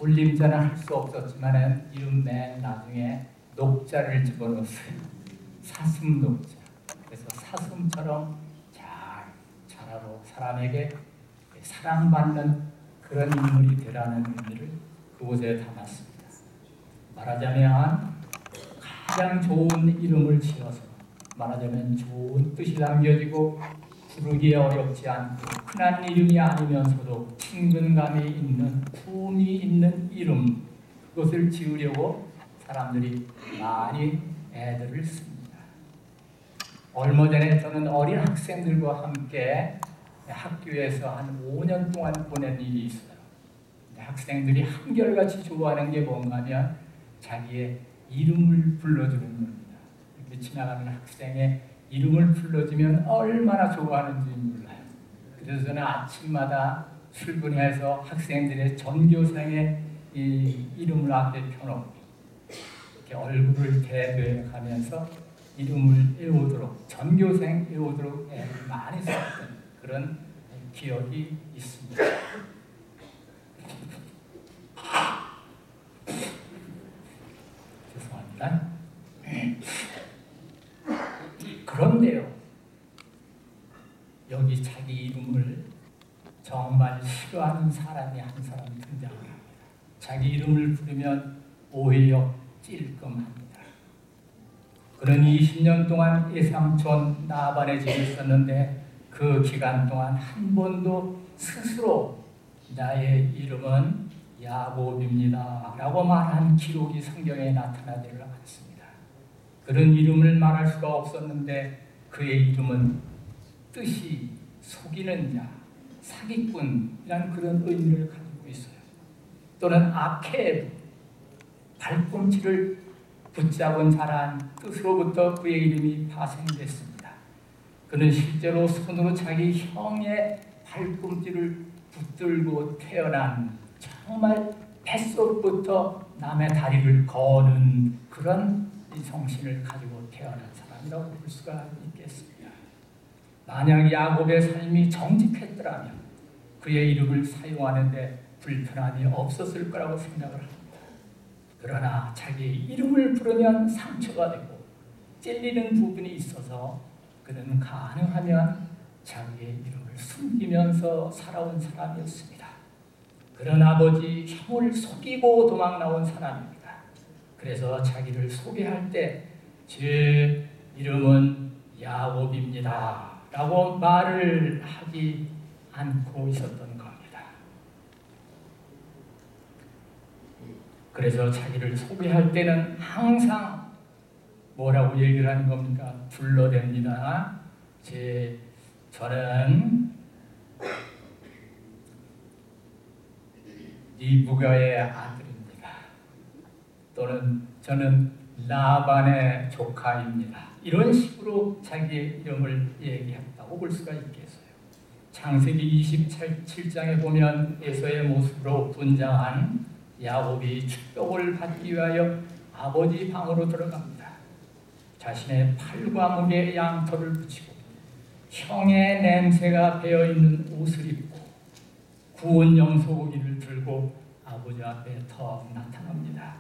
돌림자는 할 수 없었지만 이름 맨 나중에 녹자를 집어넣었어요. 사슴 녹자. 그래서 사슴처럼 잘 자라고 사람에게 사랑받는 그런 인물이 되라는 의미를 그곳에 담았습니다. 말하자면 가장 좋은 이름을 지어서 말하자면 좋은 뜻이 담겨지고 부르기 어렵지 않고 흔한 이름이 아니면서도 친근감이 있는 품이 있는 이름, 그것을 지으려고 사람들이 많이 애들을 씁니다. 얼마 전에 저는 어린 학생들과 함께 학교에서 한 5년 동안 보낸 일이 있어요. 학생들이 한결같이 좋아하는 게 뭔가 하면 자기의 이름을 불러주는 겁니다. 이렇게 지나가는 학생의 이름을 불러주면 얼마나 좋아하는지 몰라요. 그래서 저는 아침마다 출근해서 학생들의 전교생의 이 이름을 앞에 펴놓고 이렇게 얼굴을 대변하면서 이름을 외우도록 전교생 외우도록 애를 많이 썼던 그런 기억이 있습니다. 죄송합니다. 그런데요, 여기 자기 이름을 정말 싫어하는 사람이 한 사람 등장을 합니다. 자기 이름을 부르면 오히려 찔끔합니다. 그는 20년 동안 외삼촌 나반에 집에 있었는데 그 기간 동안 한 번도 스스로 나의 이름은 야곱입니다 라고 말한 기록이 성경에 나타나지를 않습니다. 그런 이름을 말할 수가 없었는데 그의 이름은 뜻이 속이는 자, 사기꾼이라는 그런 의미를 가지고 있어요. 또는 아케브, 발꿈치를 붙잡은 자란 뜻으로부터 그의 이름이 파생됐습니다. 그는 실제로 손으로 자기 형의 발꿈치를 붙들고 태어난 정말 뱃속부터 남의 다리를 거는 그런 성신을 가지고 태어난 사람이라고 볼 수가 있겠습니다. 만약 야곱의 삶이 정직했더라면 그의 이름을 사용하는데 불편함이 없었을 거라고 생각을 합니다. 그러나 자기 이름을 부르면 상처가 되고 찔리는 부분이 있어서 그는 가능하면 자기의 이름을 숨기면서 살아온 사람이었습니다. 그런 아버지 형을 속이고 도망 나온 사람입니다. 그래서 자기를 소개할 때 제 이름은 야곱입니다 라고 말을 하지 않고 있었던 겁니다. 그래서 자기를 소개할 때는 항상 뭐라고 얘기를 하는 겁니까? 불러댑니다. 저는 리브가의 아들입니다. 또는 저는 라반의 조카입니다. 이런 식으로 자기의 이름을 얘기했다고 볼 수가 있겠어요. 창세기 27장에 보면 에서의 모습으로 분장한 야곱이 축복을 받기 위하여 아버지 방으로 들어갑니다. 자신의 팔과 목에 양털을 붙이고 형의 냄새가 배어있는 옷을 입고 구운 염소고기를 들고 아버지 앞에 더 나타납니다.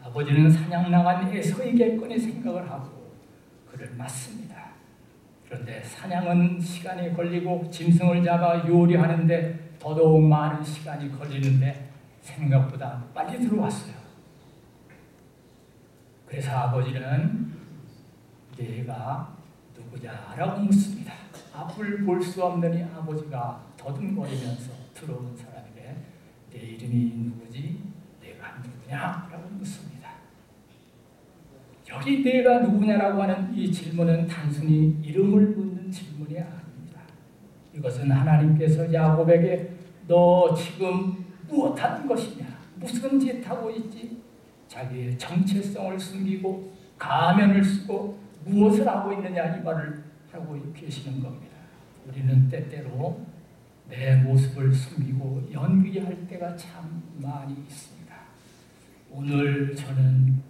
아버지는 사냥 나간 에서에게꺼니 생각을 하고 그를 맞습니다. 그런데 사냥은 시간이 걸리고 짐승을 잡아 요리하는데 더더욱 많은 시간이 걸리는데 생각보다 빨리 들어왔어요. 그래서 아버지는 내가 누구냐라고 묻습니다. 앞을 볼 수 없는 아버지가 더듬거리면서 들어온 사람에게 내 이름이 누구지? 내가 누구냐라고 묻습니다. 여기 내가 누구냐라고 하는 이 질문은 단순히 이름을 묻는 질문이 아닙니다. 이것은 하나님께서 야곱에게 너 지금 무엇하는 것이냐? 무슨 짓 하고 있지? 자기의 정체성을 숨기고 가면을 쓰고 무엇을 하고 있느냐 이 말을 하고 계시는 겁니다. 우리는 때때로 내 모습을 숨기고 연기할 때가 참 많이 있습니다. 오늘 저는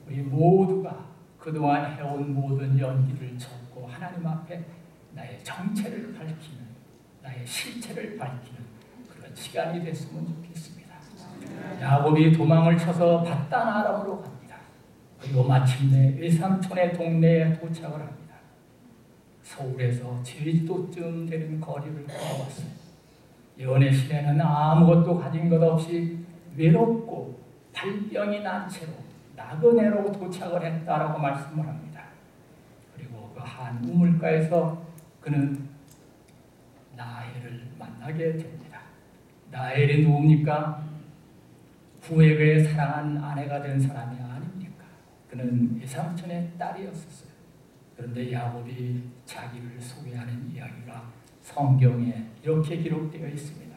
우리 모두가 그동안 해온 모든 연기를 접고 하나님 앞에 나의 정체를 밝히는, 나의 실체를 밝히는 그런 시간이 됐으면 좋겠습니다. 야곱이 도망을 쳐서 바단 아람으로 갑니다. 그리고 마침내 외삼촌의 동네에 도착을 합니다. 서울에서 제주도쯤 되는 거리를 걸어왔어요. 연애 시내는 아무것도 가진 것 없이 외롭고 발병이 난 채로 나그네로 도착을 했다라고 말씀을 합니다. 그리고 그 한 우물가에서 그는 나헬을 만나게 됩니다. 나헬이 누굽니까? 후에게 사랑한 아내가 된 사람이 아닙니까? 그는 외삼촌의 딸이었었어요. 그런데 야곱이 자기를 소개하는 이야기가 성경에 이렇게 기록되어 있습니다.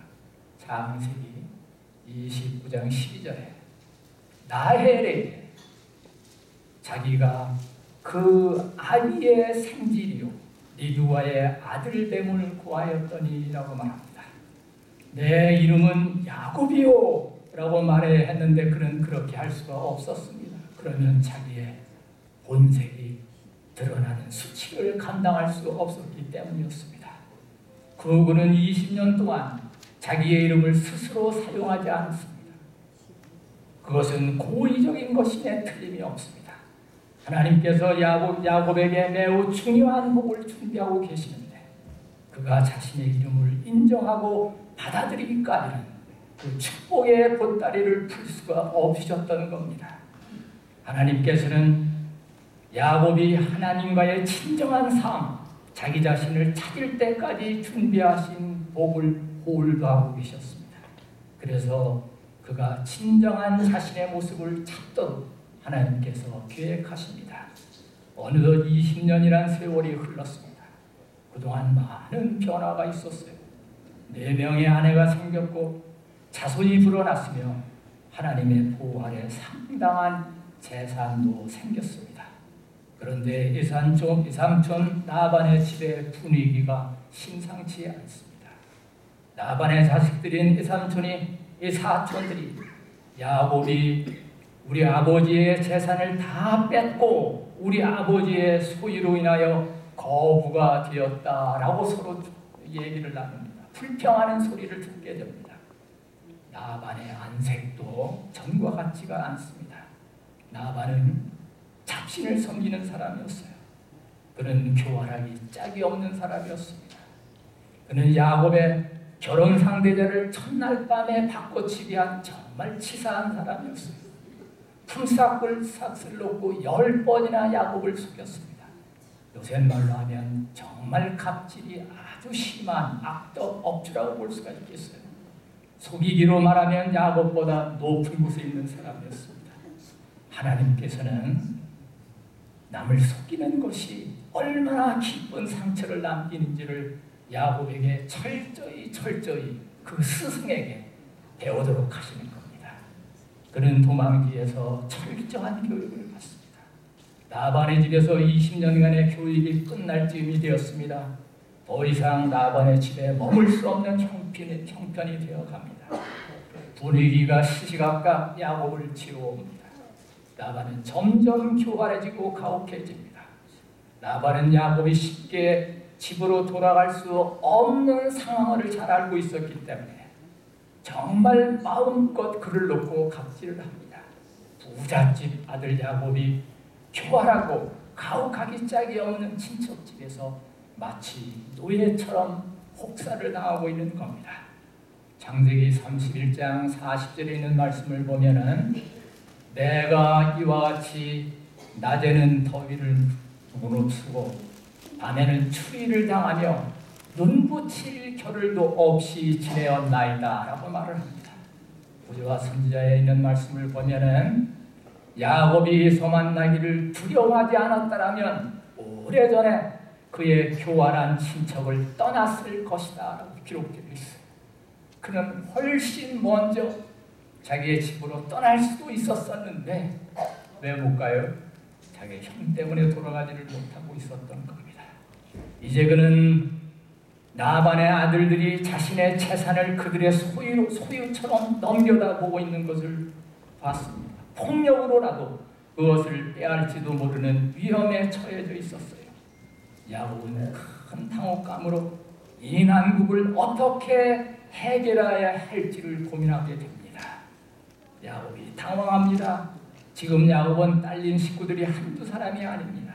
창세기 29장 12절에 나헬에게 자기가 그 아비의 생질이요 리브가의 아들 됨을 구하였더니라고 말합니다. 내 이름은 야곱이요 라고 말했는데 그는 그렇게 할 수가 없었습니다. 그러면 자기의 본색이 드러나는 수치를 감당할 수 없었기 때문이었습니다. 그는 20년 동안 자기의 이름을 스스로 사용하지 않았습니다. 그것은 고의적인 것임에 틀림이 없습니다. 하나님께서 야곱에게 매우 중요한 복을 준비하고 계시는데 그가 자신의 이름을 인정하고 받아들이기까지는 그 축복의 보따리를 풀 수가 없으셨던 겁니다. 하나님께서는 야곱이 하나님과의 진정한 삶, 자기 자신을 찾을 때까지 준비하신 복을 홀도하고 계셨습니다. 그래서 그가 진정한 자신의 모습을 찾도록 하나님께서 계획하십니다. 어느덧 20년이란 세월이 흘렀습니다. 그동안 많은 변화가 있었어요. 4명의 아내가 생겼고 자손이 불어났으며 하나님의 보호 아래 상당한 재산도 생겼습니다. 그런데 이삼촌 라반의 집의 분위기가 심상치 않습니다. 라반의 자식들인 이 사촌들이 야곱이 우리 아버지의 재산을 다 뺏고 우리 아버지의 소유로 인하여 거부가 되었다라고 서로 얘기를 나눕니다. 불평하는 소리를 듣게 됩니다. 라반의 안색도 전과 같지가 않습니다. 라반은 잡신을 섬기는 사람이었어요. 그는 교활하기 짝이 없는 사람이었습니다. 그는 야곱의 결혼 상대자를 첫날 밤에 바꿔치기 한 정말 치사한 사람이었어요. 품삯을 놓고 10번이나 야곱을 속였습니다. 요새 말로 하면 정말 갑질이 아주 심한 악덕 업주라고 볼 수가 있겠어요. 속이기로 말하면 야곱보다 높은 곳에 있는 사람이었습니다. 하나님께서는 남을 속이는 것이 얼마나 깊은 상처를 남기는지를 야곱에게 철저히 그 스승에게 배우도록 하시는 겁니다. 그는 도망지에서 철저한 교육을 받습니다. 라반의 집에서 20년간의 교육이 끝날 즈음이 되었습니다. 더 이상 라반의 집에 머물 수 없는 형편이 되어갑니다. 분위기가 시시각각 야곱을 지어옵니다. 라반은 점점 교활해지고 가혹해집니다. 라반은 야곱이 쉽게 집으로 돌아갈 수 없는 상황을 잘 알고 있었기 때문에 정말 마음껏 그를 놓고 갑질을 합니다. 부잣집 아들 야곱이 교활하고 가혹하기 짝이 없는 친척집에서 마치 노예처럼 혹사를 당하고 있는 겁니다. 창세기 31장 40절에 있는 말씀을 보면은 내가 이와 같이 낮에는 더위를 무릅쓰고 밤에는 추위를 당하며 눈붙일 겨를도 없이 지내었나이다 라고 말을 합니다. 구주와 선지자에 있는 말씀을 보면은 야곱이 에서 나기를 두려워하지 않았다라면 오래전에 그의 교활한 친척을 떠났을 것이다 라고 기록되어 있어요. 그는 훨씬 먼저 자기의 집으로 떠날 수도 있었었는데 왜 못 가요? 자기 형 때문에 돌아가지를 못하고 있었던 겁니다. 이제 그는 라반의 아들들이 자신의 재산을 그들의 소유처럼 넘겨다 보고 있는 것을 봤습니다. 폭력으로라도 그것을 빼앗을지도 모르는 위험에 처해져 있었어요. 야곱은 큰 당혹감으로 이 난국을 어떻게 해결해야 할지를 고민하게 됩니다. 야곱이 당황합니다. 지금 야곱은 딸린 식구들이 한두 사람이 아닙니다.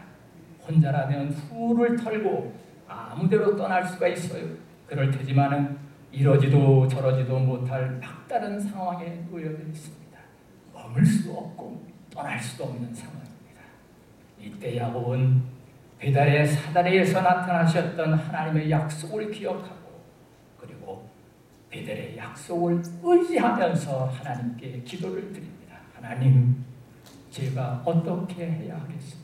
혼자라면 후를 털고 아무데로 떠날 수가 있어요. 그럴 테지만은 이러지도 저러지도 못할 막다른 상황에 놓여져 있습니다. 머물 수도 없고 떠날 수도 없는 상황입니다. 이때 야곱은 배달의 사다리에서 나타나셨던 하나님의 약속을 기억하고 그리고 배달의 약속을 의지하면서 하나님께 기도를 드립니다. 하나님, 제가 어떻게 해야 하겠습니까?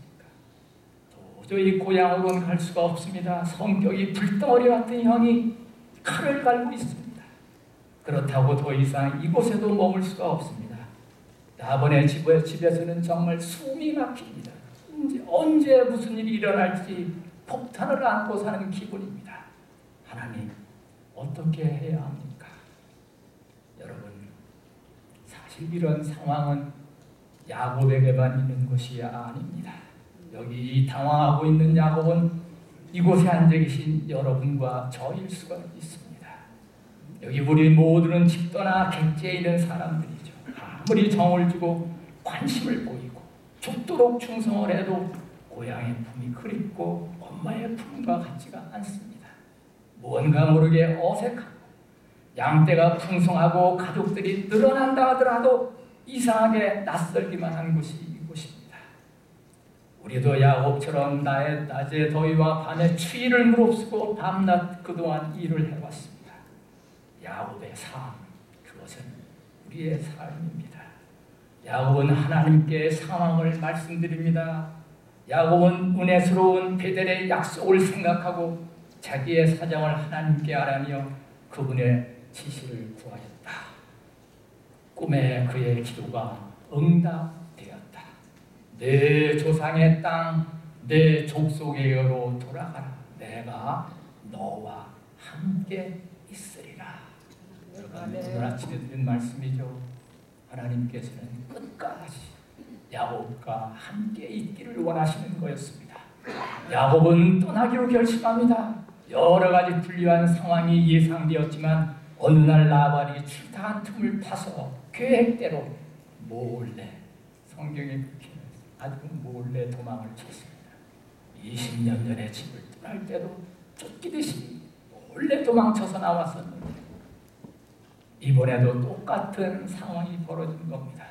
도저히 고향으로는 갈 수가 없습니다. 성격이 불덩어리 같은 형이 칼을 갈고 있습니다. 그렇다고 더 이상 이곳에도 머물 수가 없습니다. 나번의 집에서는 정말 숨이 막힙니다. 언제 무슨 일이 일어날지 폭탄을 안고 사는 기분입니다. 하나님, 어떻게 해야 합니까? 여러분, 사실 이런 상황은 야곱에게만 있는 것이 아닙니다. 여기 당황하고 있는 야곱은 이곳에 앉아 계신 여러분과 저일 수가 있습니다. 여기 우리 모두는 집 떠나 객지에 있는 사람들이죠. 아무리 정을 주고 관심을 보이고 죽도록 충성을 해도 고향의 품이 그립고 엄마의 품과 같지가 않습니다. 뭔가 모르게 어색하고 양떼가 풍성하고 가족들이 늘어난다 하더라도 이상하게 낯설기만 한 곳이 이곳입니다. 우리도 야곱처럼 낮의 더위와 밤의 추위를 무릅쓰고 밤낮 그동안 일을 해왔습니다. 야곱의 삶, 그것은 우리의 삶입니다. 야곱은 하나님께 상황을 말씀드립니다. 야곱은 은혜스러운 베델의 약속을 생각하고 자기의 사정을 하나님께 아뢰며 그분의 지시를 구하였다. 꿈에 그의 기도가 응답되었다. 내 조상의 땅, 내 족속에게로 돌아가라. 내가 너와 함께 있으리라. 오늘 아침에 드린 말씀이죠. 하나님께서는 끝까지 야곱과 함께 있기를 원하시는 거였습니다. 야곱은 떠나기로 결심합니다. 여러 가지 불리한 상황이 예상되었지만 어느 날 라반이 출타한 틈을 타서 계획대로 몰래, 성경에 그렇게 아주 몰래 도망을 쳤습니다. 20년 전에 집을 떠날 때도 쫓기듯이 몰래 도망쳐서 나왔었는데 이번에도 똑같은 상황이 벌어진 겁니다.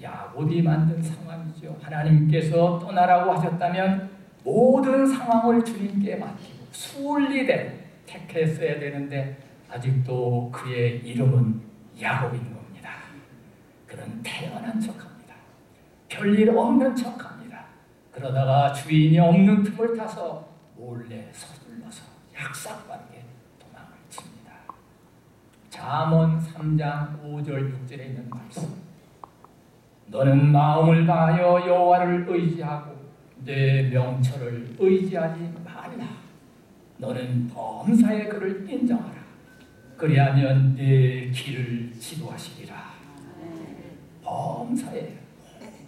야곱이 만든 상황이죠. 하나님께서 떠나라고 하셨다면 모든 상황을 주님께 맡기고 순리대로 택했어야 되는데 아직도 그의 이름은 야곱인 겁니다. 그는 태어난 척합니다. 별일 없는 척합니다. 그러다가 주인이 없는 틈을 타서 몰래 서둘러서 약삭빠르게 도망을 칩니다. 잠언 3장 5절 6절에 있는 말씀. 너는 마음을 다하여 여호와를 의지하고 내 명철을 의지하지 말라. 너는 범사에 그를 인정하라. 그리하면 내 길을 지도하시리라. 범사에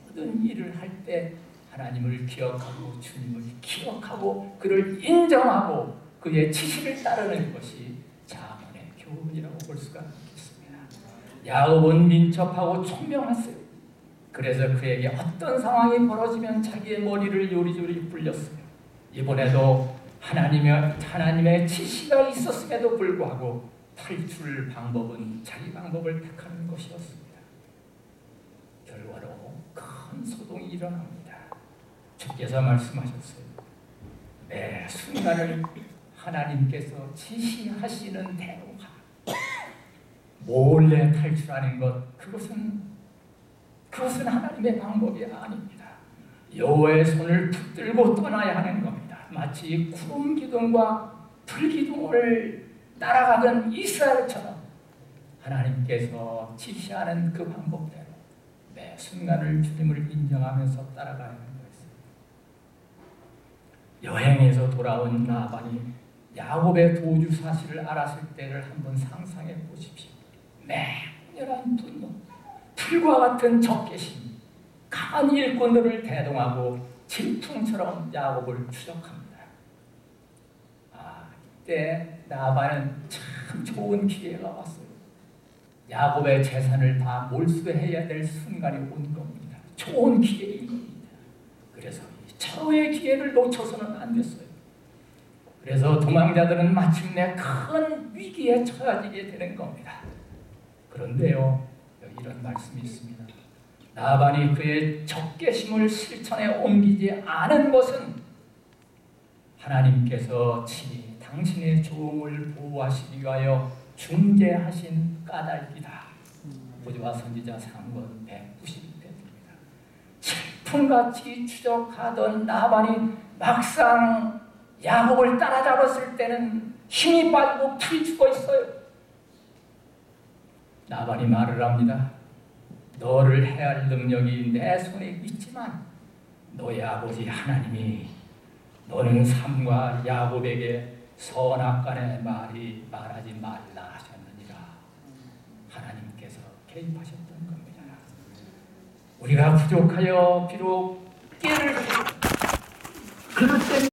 모든 일을 할 때 하나님을 기억하고 주님을 기억하고 그를 인정하고 그의 지시를 따르는 것이 잠언의 교훈이라고 볼 수가 있습니다. 야곱은 민첩하고 총명했어요. 그래서 그에게 어떤 상황이 벌어지면 자기의 머리를 요리조리 굴렸어요. 이번에도 하나님의 지시가 있었음에도 불구하고 탈출 방법은 자기 방법을 택하는 것이었습니다. 결과로 큰 소동이 일어납니다. 주께서 말씀하셨어요. 매 순간을 하나님께서 지시하시는 대로 가라. 몰래 탈출하는 것, 그것은 하나님의 방법이 아닙니다. 여호와의 손을 붙들고 떠나야 하는 겁니다. 마치 구름 기둥과 불 기둥을 따라가던 이스라엘처럼 하나님께서 지시하는 그 방법대로 매 순간을 주님을 인정하면서 따라가야 하는 것입니다. 여행에서 돌아온 라반이 야곱의 도주 사실을 알았을 때를 한번 상상해 보십시오. 맹렬한 분노, 풀과 같은 적개심, 강한 일꾼들을 대동하고 질풍처럼 야곱을 추적합니다. 이때 라반은 참 좋은 기회가 왔어요. 야곱의 재산을 다 몰수해야 될 순간이 온 겁니다. 좋은 기회인 겁니다. 그래서 절호의 기회를 놓쳐서는 안 됐어요. 그래서 도망자들은 마침내 큰 위기에 처해지게 되는 겁니다. 그런데요, 여기 이런 말씀이 있습니다. 라반이 그의 적개심을 실천에 옮기지 않은 것은 하나님께서 친히 당신의 종을 보호하시기 위하여 중재하신 까닭이다. 보지와 선지자 3권 190페이지입니다. 질풍같이 추적하던 라반이 막상 야곱을 따라잡았을 때는 힘이 빠지고 풀이 죽어 있어요. 라반이 말을 합니다. 너를 해할 능력이 내 손에 있지만 너의 아버지 하나님이 너는 삼과 야곱에게 선악간의 말하지 말라 하셨느니라. 하나님께서 개입하셨던 겁니다. 우리가 부족하여 비록 깨를 그릇 때문에